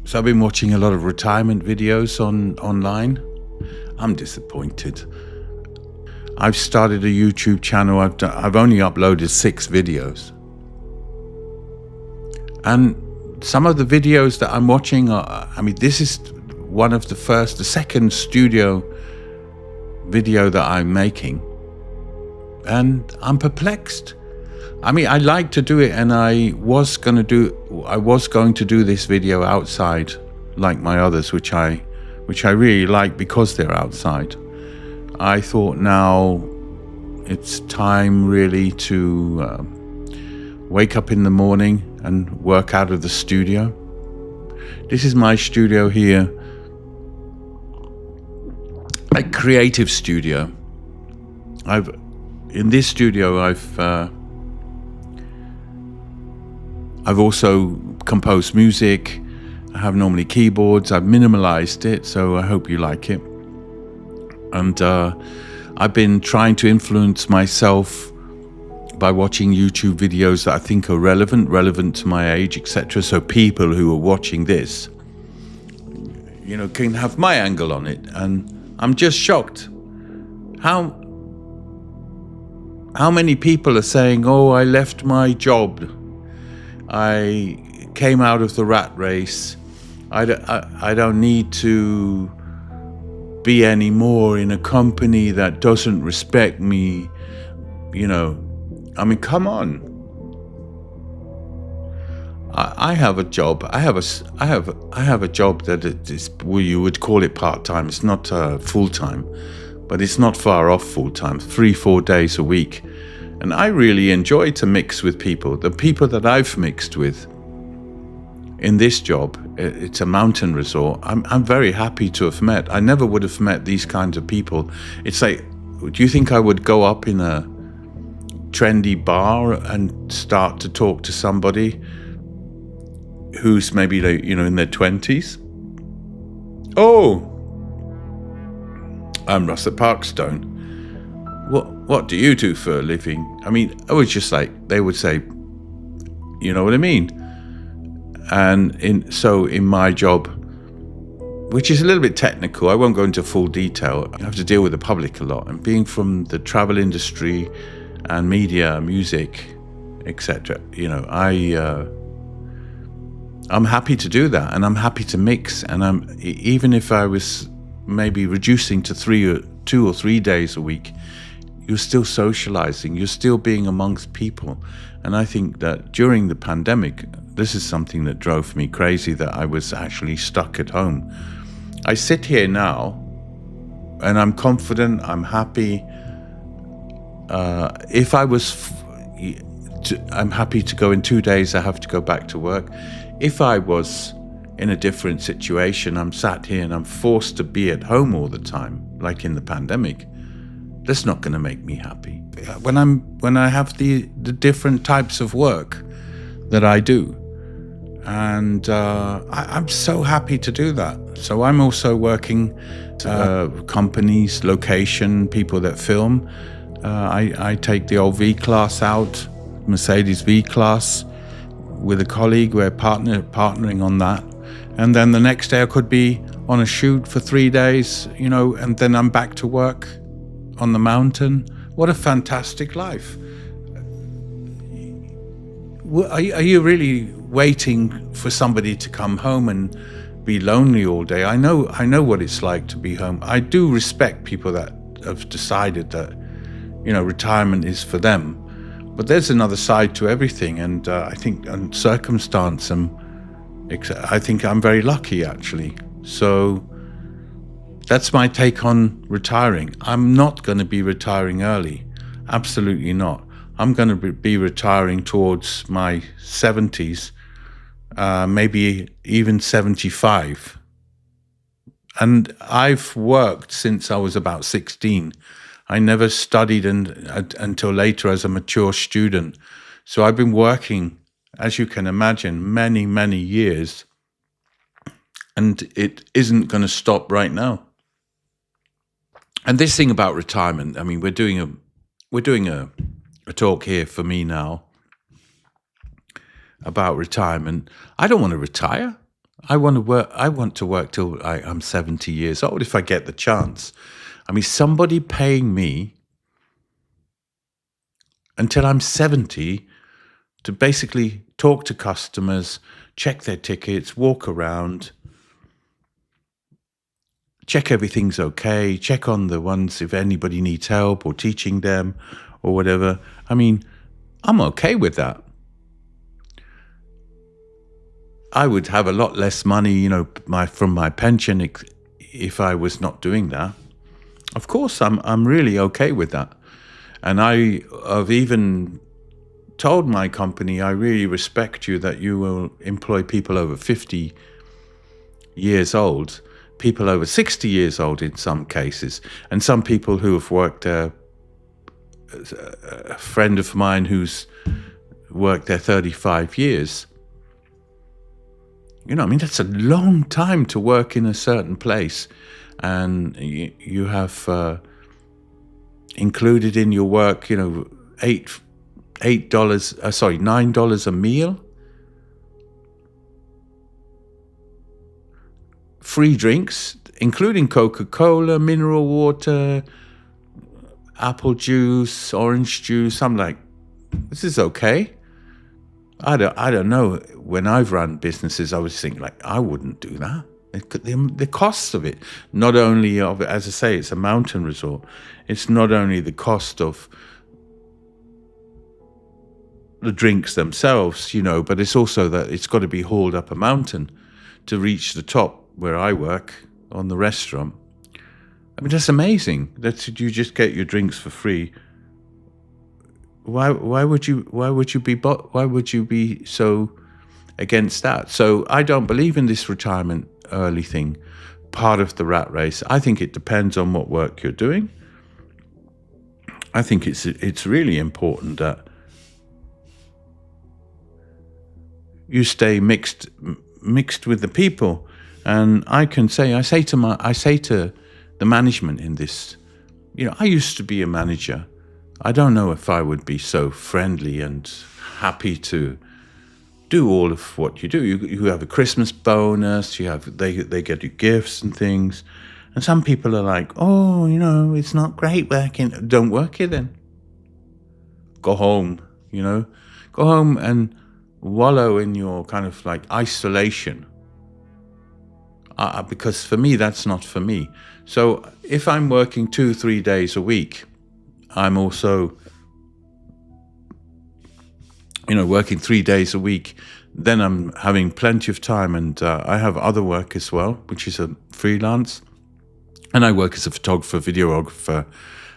So I've been watching a lot of retirement videos online. I'm disappointed. I've started a YouTube channel. I've only uploaded 6 videos. And some of the videos that I'm watching are, this is the second studio video that I'm making. And I'm perplexed. I like to do it, and I was going to do this video outside like my others, which I really like because they're outside. I thought now it's time really to wake up in the morning and work out of the studio. This is my studio here, a creative studio. In this studio I've also composed music. I have normally keyboards. I've minimalized it, so I hope you like it. And I've been trying to influence myself by watching YouTube videos that I think are relevant to my age, etc. So people who are watching this, can have my angle on it. And I'm just shocked how many people are saying, "Oh, I left my job. I came out of the rat race. I don't need to be anymore in a company that doesn't respect me." Come on. I have a job. I have a job that is, well, you would call it part-time. It's not full-time, but it's not far off full-time. 3-4 days a week. And I really enjoy to mix with people. The people that I've mixed with in this job, it's a mountain resort. I'm very happy to have met. I never would have met these kinds of people. It's like, do you think I would go up in a trendy bar and start to talk to somebody who's maybe in their 20s? "Oh, I'm Russell Parkstone. What do you do for a living?" I was just like, they would say, you know what I mean? And in my job, which is a little bit technical, I won't go into full detail. I have to deal with the public a lot, and being from the travel industry and media, music, etc. I'm happy to do that, and I'm happy to mix. And even if I was maybe reducing to 2 or 3 days a week, you're still socializing, you're still being amongst people. And I think that during the pandemic, this is something that drove me crazy, that I was actually stuck at home. I sit here now and I'm confident, I'm happy. If I was, I'm happy to go in 2 days, I have to go back to work. If I was in a different situation, I'm sat here and I'm forced to be at home all the time, like in the pandemic, that's not going to make me happy. When I have the different types of work that I do, and I'm so happy to do that. So I'm also working companies, location, people that film. I take the old V class out, Mercedes V class, with a colleague. We're partnering on that, and then the next day I could be on a shoot for 3 days, and then I'm back to work on the mountain. What a fantastic life. Are you really waiting for somebody to come home and be lonely all day? I know what it's like to be home. I do respect people that have decided that, retirement is for them. But there's another side to everything, and I think on circumstance, I think I'm very lucky, actually. So that's my take on retiring. I'm not going to be retiring early. Absolutely not. I'm going to be retiring towards my 70s, maybe even 75. And I've worked since I was about 16. I never studied until later as a mature student. So I've been working, as you can imagine, many, many years. And it isn't going to stop right now. And this thing about retirement, we're doing a talk here for me now about retirement. I don't want to retire. I want to work. I want to work till I'm 70 years old if I get the chance. I mean, somebody paying me until I'm 70 to basically talk to customers, check their tickets, walk around, check everything's okay, check on the ones if anybody needs help or teaching them or whatever. I mean, I'm okay with that. I would have a lot less money, from my pension if I was not doing that. Of course, I'm really okay with that. And I have even told my company, I really respect you that you will employ people over 50 years old, people over 60 years old in some cases, and some people who have worked there. A friend of mine who's worked there 35 years. That's a long time to work in a certain place. And you have included in your work, $9 a meal. Free drinks, including Coca-Cola, mineral water, apple juice, orange juice. I'm like, this is okay. I don't know. When I've run businesses, I was thinking like, I wouldn't do that. The costs of it, not only of it, as I say, it's a mountain resort. It's not only the cost of the drinks themselves, but it's also that it's got to be hauled up a mountain to reach the top where I work on the restaurant. I mean, that's amazing. That you just get your drinks for free. Why would you be so against that? So I don't believe in this retirement early thing, part of the rat race. I think it depends on what work you're doing. I think it's really important that you stay mixed with the people. And I say to the management in this, I used to be a manager. I don't know if I would be so friendly and happy to do all of what you do. You have a Christmas bonus. They get you gifts and things. And some people are like, oh, it's not great working. Don't work here then. Go home. Go home and wallow in your kind of like isolation. Because for me, that's not for me. So if I'm working 2-3 days a week, I'm also, working 3 days a week, then I'm having plenty of time. And I have other work as well, which is a freelance. And I work as a photographer, videographer,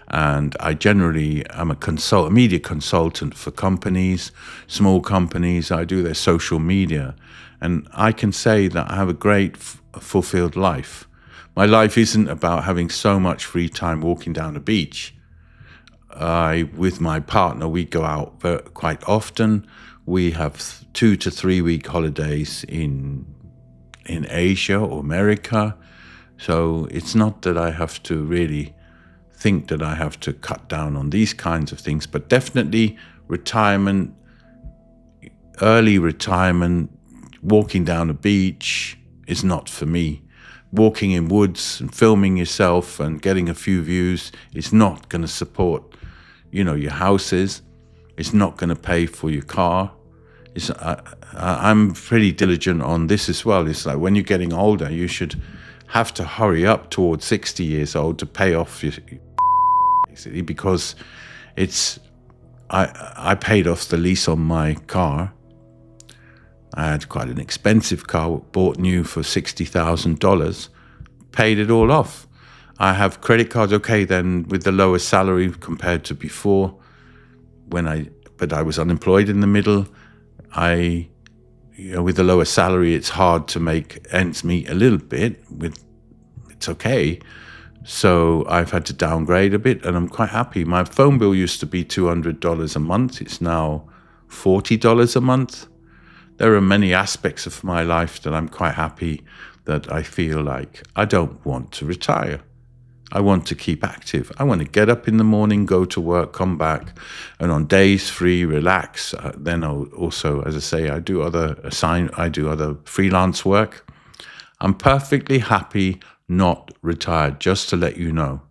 and I generally am a media consultant for companies, small companies. I do their social media. And I can say that I have a great, fulfilled life. My life isn't about having so much free time walking down a beach. With my partner, we go out quite often. We have 2 to 3 week holidays in Asia or America. So it's not that I have to really think that I have to cut down on these kinds of things, but definitely retirement, early retirement, walking down a beach is not for me. Walking in woods and filming yourself and getting a few views is not going to support, your houses. It's not going to pay for your car. I'm pretty diligent on this as well. It's like when you're getting older, you should have to hurry up towards 60 years old to pay off your because I paid off the lease on my car. I had quite an expensive car, bought new for $60,000, paid it all off. I have credit cards, okay, then with the lower salary compared to before, but I was unemployed in the middle. With the lower salary, it's hard to make ends meet a little bit. It's okay. So I've had to downgrade a bit, and I'm quite happy. My phone bill used to be $200 a month. It's now $40 a month. There are many aspects of my life that I'm quite happy that I feel like I don't want to retire. I want to keep active. I want to get up in the morning, go to work, come back, and on days free, relax. Then I'll also, as I say, I do other freelance work. I'm perfectly happy not retired, just to let you know.